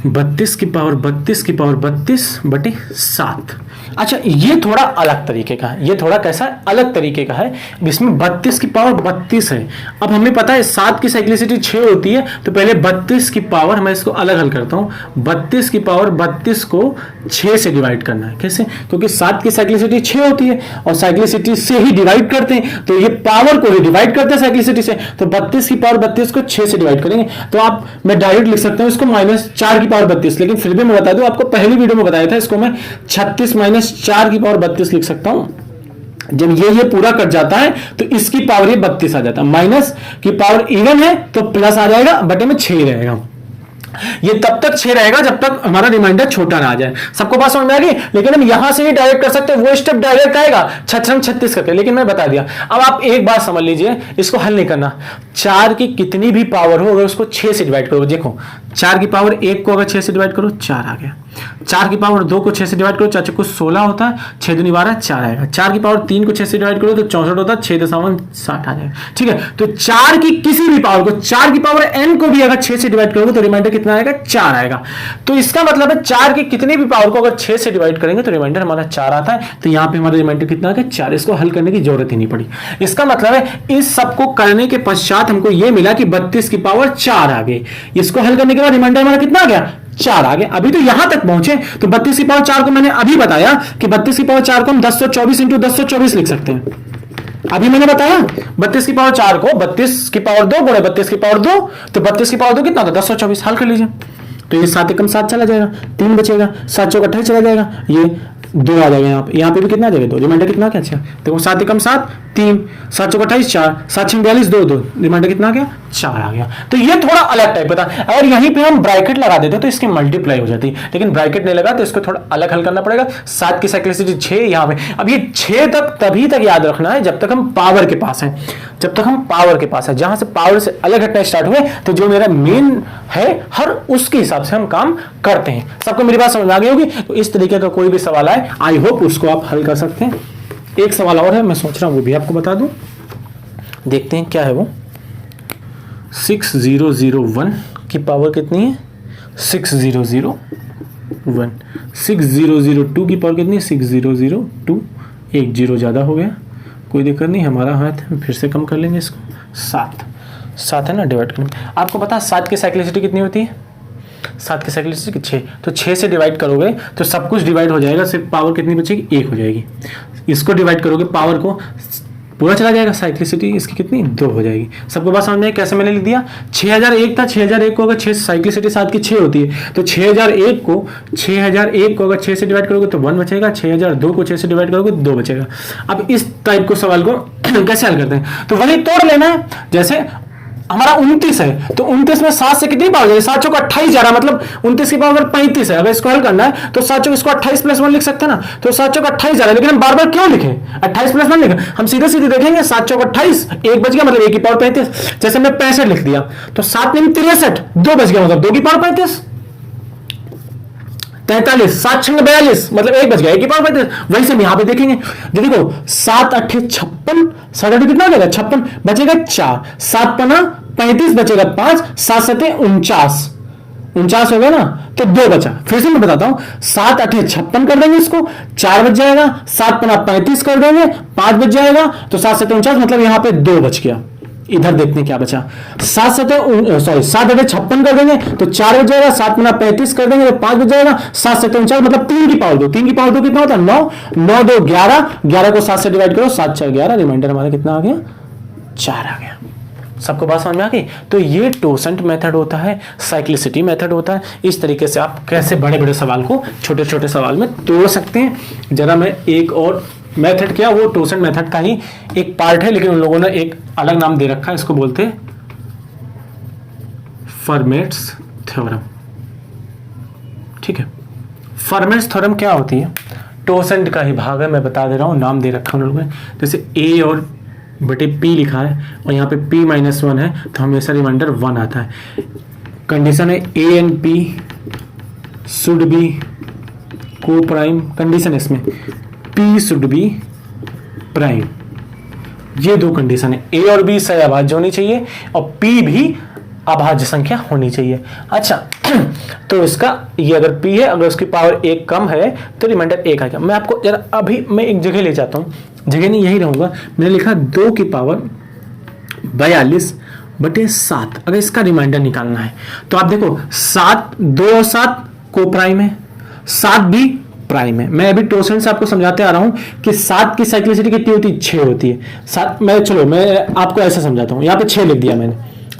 Speaker 1: 32 की पावर 32 की पावर 32/7। अच्छा ये थोड़ा अलग तरीके का है, ये थोड़ा कैसा अलग तरीके का है, इसमें 32 की पावर 32 है। अब हमें पता है 7 की साइक्लिसिटी 6 होती है, तो पहले 32 की पावर, मैं इसको अलग हल करता हूं, 32 की पावर 32 को 6 से डिवाइड करना है। कैसे, क्योंकि 7 की साइक्लिसिटी 6 होती है और साइक्लिसिटी से ही डिवाइड करते हैं, तो ये पावर को ही डिवाइड करते हैं साइक्लिसिटी से, तो 32 की पावर 32 को 6 से डिवाइड करेंगे। तो आप, मैं डायरेक्ट लिख सकता हूं इसको -4 की पावर 32, लेकिन फिर भी मैं बता दूं, आपको पहली वीडियो में बताया था, इसको मैं 36 -4 की पावर 32 लिख सकता हूं। जब ये पूरा कट जाता है तो इसकी पावर ये 32 आ जाता है। माइनस की पावर इवन है तो प्लस आ जाएगा, बटे में 6 रहेगा। ये तब तक 6 रहेगा जब तक हमारा रिमाइंडर छोटा ना आ जाए। सबको बात समझ में आ गई, लेकिन हम यहां से ही डायरेक्ट कर सकते हैं, वो स्टेप डायरेक्ट आएगा 36 करके, लेकिन मैं बता दिया। अब आप एक बात समझ लीजिए, इसको हल नहीं करना, 4 की कितनी भी पावर हो अगर उसको 6 से डिवाइड करो, देखो 4 की पावर 1 को अगर 6 से डिवाइड करो 4 आ गया, 4 की पावर 2 को 6 से डिवाइड करो, 4 को 16 होता है, 6 दूनी 12 4 आएगा। 4 की पावर 3 को 6 से डिवाइड करो तो 64 होता है, 6.60 आ जाएगा। ठीक है, तो 4 की किसी भी पावर को, 4 की पावर n को भी अगर 6 से डिवाइड करोगे तो रिमाइंडर कितना आएगा, 4 आएगा। तो इसका मतलब है 4 की कितनी भी पावर को अगर 6 से डिवाइड करेंगे तो रिमाइंडर हमारा 4 आता है। तो यहां पे हमारा रिमाइंडर कितना आ गया, 4। इसको हल करने की जरूरत ही नहीं पड़ी। इसका मतलब है इस सबको करने के पश्चात हमको यह मिला कि 32 की पावर 4 आ गई। इसको हल करने के बाद रिमाइंडर हमारा कितना आ गया, 4 आ गया। अभी तो यहां तक पहुंचे, तो 32 की पावर 4 को मैंने अभी बताया कि 32 की पावर 4 को हम 1024 × 1024 लिख सकते हैं। अभी मैंने बताया 32 की पावर 4 को 32 की पावर 2 गुणे 32 की पावर 2, तो 32 की पावर 2 कितना था, 1024। हल कर लीजिए, तो ये 7 एकम 7 चला जाएगा, 3 बचेगा, 7 चौक 28 चला जाएगा, ये 2 आ जाएगा। यहाँ पे भी कितना आ जाएगा, 2। रिमाइंडर कितना क्या, अच्छा देखो 7 एकम 7 3, 7 चौक 28 4, 7 6 42 2 2, रिमाइंडर कितना आ गया, 4 आ गया। तो ये थोड़ा अलग टाइप का था। अगर यहीं पे हम ब्रैकेट लगा देते तो इसकी मल्टीप्लाई हो जाती, लेकिन ब्रैकेट नहीं लगा तो इसको थोड़ा अलग हल करना पड़ेगा। 7 की साइक्लिसिटी 6 यहाँ पे, अब ये 6 तक तभी तक याद रखना है जब तक हम पावर के पास है, जब तक हम पावर के पास है। जहां से पावर से अलग हटना स्टार्ट हुए तो जो मेरा मेन है हर उसके हिसाब से हम काम करते हैं। सबको मेरी बात समझ आ गई होगी। तो इस तरीके का कोई भी सवाल आए, आई होप उसको आप हल कर सकते हैं। एक सवाल और है, मैं सोच रहा हूँ वो भी आपको बता दूं। देखते हैं क्या है वो। 6001 की पावर कितनी है? 6001। 6002 की पावर कितनी है? 6002। एक जीरो ज़्यादा हो गया, कोई दिक्कत नहीं, हमारा हाथ है, फिर से कम कर लेंगे इसको। 7 है ना, डिवाइड करने। आपको पता है 7 की साइक्लिसिटी कितनी होती है? 7 की साइक्लिसिटी 6, तो 6 से डिवाइड करोगे तो सब कुछ डिवाइड हो जाएगा, सिर्फ पावर कितनी बचेगी? 1 हो जाएगी। इसको डिवाइड करोगे पावर को पूरा चला जाएगा, साइक्लिसिटी इसकी कितनी? 2 हो जाएगी। सबको बात समझ में? कैसे मैंने लिख दिया? 6001 था, 6001 को अगर 6 साइक्लिसिटी 7 की 6 होती है, तो 6001 को अगर 6 से डिवाइड करोगे तो 1 बचेगा, 6002 को 6 से डिवाइड करोगे तो 2 बचेगा। अब इस टाइप को सवाल को कैसे हल करते हैं? तो वही तोड़ लेना है। जैसे हमारा 29 है, तो 29 में 7 से कितनी पावर जाएगी? 7 चौक 28 जा रहा है, मतलब 29 की पावर 35 है। अगर इसको हल करना है तो 7 चौक इसको 28 + 1 लिख सकते हैं ना, तो 7 चौक 28 जा रहा है। लेकिन हम बार बार क्यों लिखें 28 + 1 लिखें? हम सीधे सीधे देखेंगे, 7 चौक 28, 1 बच गया, मतलब 1 की पावर 35। जैसे हमने 65 लिख दिया, तो 7 में 63, 2 बच गया, मतलब 2 की पावर 35। 43, 7 6 42, मतलब 1 बच गया, 1 की पावर 35। वही से हम यहां पे देखेंगे, जो देखो 7 8 56, 7 8 कितना हो जाएगा? 56, बचेगा 4, 7 पना 35, बचेगा 5, 7 7 49 हो गया ना, तो 2 बचा। फिर से मैं बताता हूं, 7 8 56 कर देंगे, इसको 4 बच जाएगा, 7 पना 35 कर देंगे, 5 बच जाएगा, तो 7 7 49, मतलब यहां पे 2 बच गया। इधर देखते हैं क्या बचा। 7 8 56 कर देंगे तो 4 बच जाएगा, 7 पना 35 कर देंगे तो 5 बच जाएगा, 7 7 49, मतलब 3 की पावर 2, 3 की पावर 2 कितना होता है? 9, 9 2 11, 11 को 7 से डिवाइड करो, 7 4 11, रिमाइंडर हमारा कितना आ गया? 4 आ गया। सबको बात समझ में आ गई? तो ये टोसेंट मेथड होता है, साइक्लिसिटी मेथड होता है। इस तरीके से आप कैसे बड़े बड़े सवाल को छोटे छोटे सवाल में तोड़ सकते हैं। जरा मैं एक और मेथड किया, वो टोसेंट मेथड का ही एक पार्ट है, लेकिन उन लोगों ने एक अलग नाम दे रखा है, इसको बोलते हैं फर्मेट्स थ्योरम। ठीक है, फर्मेट्स थ्योरम क्या होती है? टोसेंट का ही भाग है, मैं बता दे रहा हूं, नाम दे रखा है उन लोगों ने। जैसे ए और बटे पी लिखा है और यहाँ पे p - 1 है, तो हमेशा रिमाइंडर 1 आता है। कंडीशन है A and P should be को प्राइम, कंडीशन है इसमें p शुड बी प्राइम। ये 2 कंडीशन है, a और b सहअभाज्य होनी चाहिए और p भी अभाज्य संख्या होनी चाहिए। अच्छा, तो इसका ये अगर p है, अगर उसकी पावर 1 कम है तो रिमाइंडर 1 आएगा। मैं आपको जरा अभी मैं एक जगह ले जाता हूँ, जगह नहीं यही रहूंगा। मैंने लिखा 2 की पावर 42/7। अगर इसका रिमाइंडर निकालना है तो आप देखो 7 2 और 7 को प्राइम है, 7 भी प्राइम है। मैं अभी टोसेंट से आपको समझाते आ रहा हूं कि 7 की साइक्लिसिटी कितनी होती है? 6 होती है। 7 मैं आपको ऐसे समझाता हूं, यहां पे 6 लिख दिया मैंने,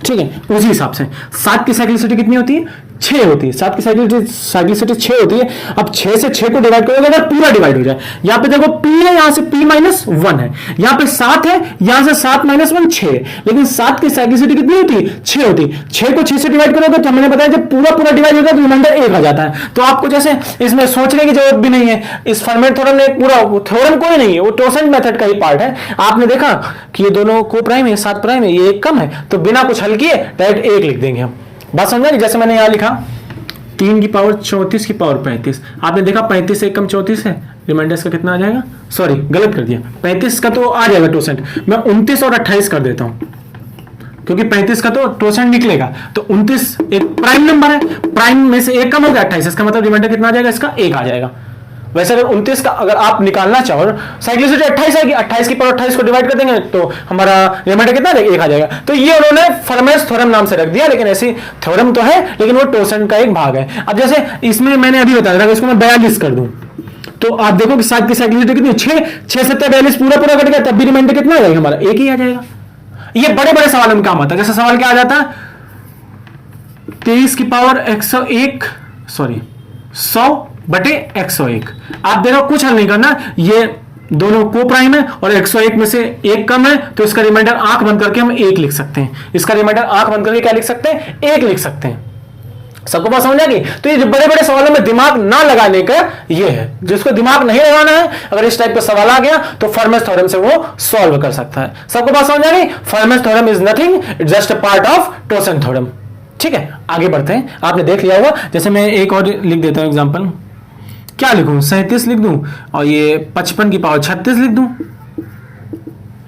Speaker 1: ठीक है। उसी हिसाब से 7 की साइक्लिसिटी कितनी होती है? 6 होती है। 7 की साइक्लिसिटी 6 होती है। अब 6 से 6 को डिवाइड करोगे अगर पूरा डिवाइड हो जाए, यहां पे देखो p है, यहां से p - 1 है, यहां पे 7 है, यहां से 7 - 1 6, लेकिन 7 की साइक्लिसिटी कितनी होती है? 6 होती है। 6 को 6 से डिवाइड करोगे तो मैंने बताया जब पूरा डिवाइड होगा तो रिमाइंडर 1 आ जाता है। तो आपको जैसे इसमें सोचने की जरूरत भी नहीं है, इस फर्मेट थ्योरम में पूरा थ्योरम कोई नहीं है, वो टोसेंट मेथड का ही पार्ट है। आपने देखा कि ये दोनों को प्राइम है, 7 प्राइम है, ये 1 कम है, तो बिना कुछ हल किए डायरेक्ट 1 लिख देंगे हम। बात समझा? जैसे मैंने यहां लिखा 3 की पावर 34 की पावर 35। आपने देखा 35 से 1 कम 34 है, रिमाइंडर का कितना आ जाएगा? सॉरी गलत कर दिया, 35 का तो आ जाएगा टोसेंट, मैं 29 और 28 कर देता हूं क्योंकि 35 का तो टोसेंट निकलेगा। तो 29 एक प्राइम नंबर है, प्राइम में से 1 कम हो गया 28, इसका मतलब रिमाइंडर कितना आ जाएगा? इसका 1 आ जाएगा। वैसे अगर 29 का अगर आप निकालना चाहो, साइक्लिसिटी 28 आएगी, 28 की पावर 28 को डिवाइड कर देंगे तो हमारा रिमाइंडर कितना आ जाएगा? 1 आ जाएगा। तो ये उन्होंने फर्मेट्स थ्योरम नाम से रख दिया, लेकिन ऐसी थ्योरम तो है, लेकिन वो टोसेंट का एक भाग है। अब जैसे इसमें मैंने अभी बताया था, इसको मैं 42 कर दूं तो आप देखो कि 7 की साइक्लिसिटी कितनी? 6 6 7 42 पूरा कट गया, तब भी रिमाइंडर कितना आ जाएगा? हमारा 1 ही आ जाएगा। ये बड़े बड़े सवालों में काम आता है। जैसे सवाल क्या आ जाता है? 23 की पावर 101 सॉरी 100/101। आप देखो कुछ हल नहीं करना, ये दोनों को प्राइम है और 101 में से 1 कम है, तो इसका रिमाइंडर आंख बंद करके हम 1 लिख सकते हैं। इसका रिमाइंडर आंख बंद करके क्या लिख सकते हैं? 1 लिख सकते हैं। सबको बात समझ आ गई? तो ये बड़े बड़े सवालों में दिमाग ना लगाने का ये है, जिसको दिमाग नहीं लगाना है, अगर इस टाइप का सवाल आ गया तो फर्मेट्स थ्योरम से वो सॉल्व कर सकता है। सबको बात समझ आ गई? Fermat's theorem is nothing, it's just a part of totient theorem. ठीक है, आगे बढ़ते हैं। आपने देख लिया होगा, जैसे मैं एक और लिख देता हूं एग्जांपल क्या लिखूं, 37 लिख दूं और ये 55 की पावर 36 लिख दूं,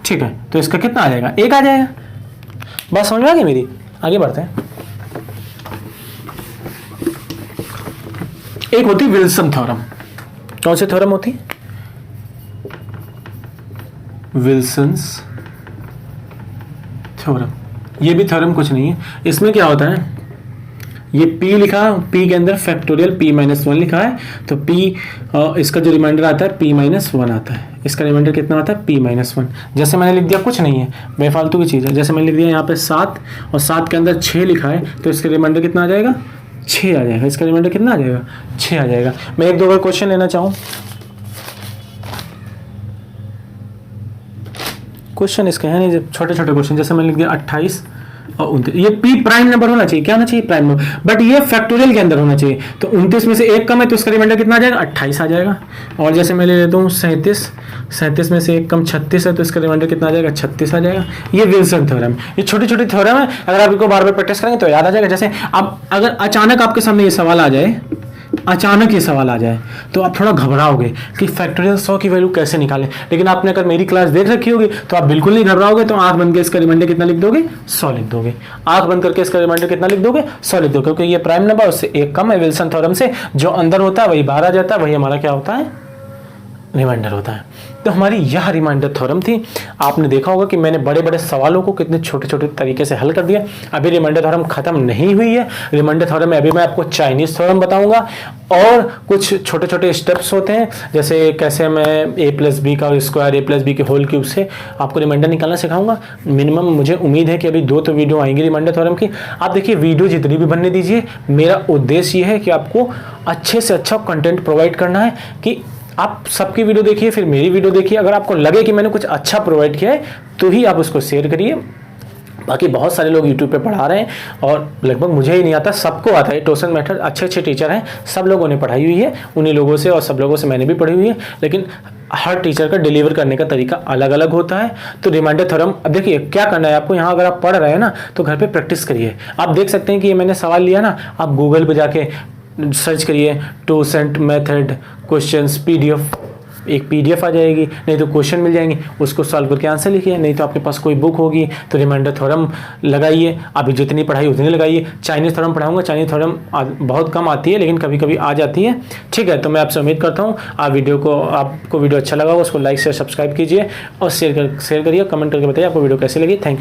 Speaker 1: ठीक है, तो इसका कितना आ जाएगा, 1 आ जाएगा। बात समझ में आ गई मेरी, आगे बढ़ते हैं। एक होती विल्सन थ्योरम, कौन सी थ्योरम होती, विल्सन्स थ्योरम। ये भी थ्योरम कुछ नहीं है, इसमें क्या होता है, ये P लिखा, P के अंदर फैक्टोरियल P-1 लिखा है, तो P इसका जो रिमाइंडर आता है P-1 आता है, इसका रिमाइंडर कितना आता है P-1। जैसे मैंने लिख दिया, कुछ नहीं है, बेफालतू की चीज़ है, जैसे मैंने लिख दिया यहाँ पे 7 और 7 के अंदर 6 लिखा है, तो इसका रिमाइंडर कितना आ जाएगा, 6 आ जाएगा, इसका रिमाइंडर कितना आ जाएगा, 6 आ जाएगा। मैं एक दो और क्वेश्चन लेना चाहूँ, क्वेश्चन इसके हैं नहीं, छोटे छोटे क्वेश्चन, जैसे मैंने लिख दिया 28 और 29, ये P प्राइम नंबर होना चाहिए, क्या होना चाहिए, प्राइम नंबर, बट ये फैक्टोरियल के अंदर होना चाहिए, तो 29 में से 1 कम है तो इसका रिमाइंडर कितना आ जाएगा, 28 आ जाएगा। और जैसे मैं ले लेता हूँ 37 में से 1 कम 36 है, तो इसका रिमाइंडर कितना आ जाएगा, 36 आ जाएगा। ये विल्सन थ्योरम, ये छोटी छोटी थ्योरम है, अगर आप इनको बार बार प्रैक्टिस करेंगे तो याद आ जाएगा। जैसे अब अगर अचानक आपके सामने ये सवाल आ जाए, अचानक ये सवाल आ जाए, तो आप थोड़ा घबराओगे कि फैक्टोरियल 100 की वैल्यू कैसे निकालें, लेकिन आपने अगर मेरी क्लास देख रखी होगी तो आप बिल्कुल नहीं घबराओगे, तो आंख बंद के इसका रिमाइंडर कितना लिख दोगे, 100 लिख दोगे, आंख बंद करके इसका रिमाइंडर कितना लिख दोगे, 100 लिख दोगे, क्योंकि ये प्राइम नंबर उससे 1 कम है, विल्सन थ्योरम से जो अंदर होता है वही बाहर आ जाता है, वही हमारा क्या होता है, रिमाइंडर होता है। तो हमारी यह रिमाइंडर थ्योरम थी। आपने देखा होगा कि मैंने बड़े बड़े सवालों को कितने छोटे छोटे तरीके से हल कर दिया। अभी रिमाइंडर थ्योरम खत्म नहीं हुई है, रिमाइंडर थ्योरम में अभी मैं आपको चाइनीज थ्योरम बताऊंगा और कुछ छोटे छोटे स्टेप्स होते हैं, जैसे कैसे मैं a+b का स्क्वायर a+b के होल क्यूब से आपको रिमाइंडर निकालना सिखाऊंगा। मिनिमम मुझे उम्मीद है कि अभी 2 तो वीडियो आएंगी रिमाइंडर थ्योरम की। आप देखिए, वीडियो जितनी भी बनने दीजिए, मेरा उद्देश्य ये है कि आपको अच्छे से अच्छा कंटेंट प्रोवाइड करना है, कि आप सबकी वीडियो देखिए, फिर मेरी वीडियो देखिए, अगर आपको लगे कि मैंने कुछ अच्छा प्रोवाइड किया है तो ही आप उसको शेयर करिए। बाकी बहुत सारे लोग YouTube पे पढ़ा रहे हैं और लगभग मुझे ही नहीं आता, सबको आता है। टोसन मेथड अच्छे अच्छे टीचर हैं, सब लोगों ने पढ़ाई हुई है, उन्हीं लोगों से और सब लोगों से मैंने भी पढ़ी हुई है, लेकिन हर टीचर का डिलीवर करने का तरीका अलग अलग होता है। तो रिमाइंडर थ्योरम, अब देखिए क्या करना है आपको, यहाँ अगर आप पढ़ रहे हैं ना तो घर पे प्रैक्टिस करिए। आप देख सकते हैं कि ये मैंने सवाल लिया ना, आप गूगल पे जाके सर्च करिए टोसेंट मेथड क्वेश्चंस PDF, एक PDF आ जाएगी, नहीं तो क्वेश्चन मिल जाएंगे, उसको सॉल्व करके आंसर लिखिए। नहीं तो आपके पास कोई बुक होगी तो रिमाइंडर थ्योरम लगाइए, अभी जितनी पढ़ाई उतनी लगाइए। चाइनीज थ्योरम पढ़ाऊंगा, चाइनीज थ्योरम बहुत कम आती है लेकिन कभी कभी आ जाती है, ठीक है। तो मैं आपसे उम्मीद करता हूँ आपको वीडियो अच्छा लगा हो, उसको लाइक शेयर सब्सक्राइब कीजिए और शेयर करिए, कमेंट करके बताइए आपको वीडियो कैसी लगी। Thank you.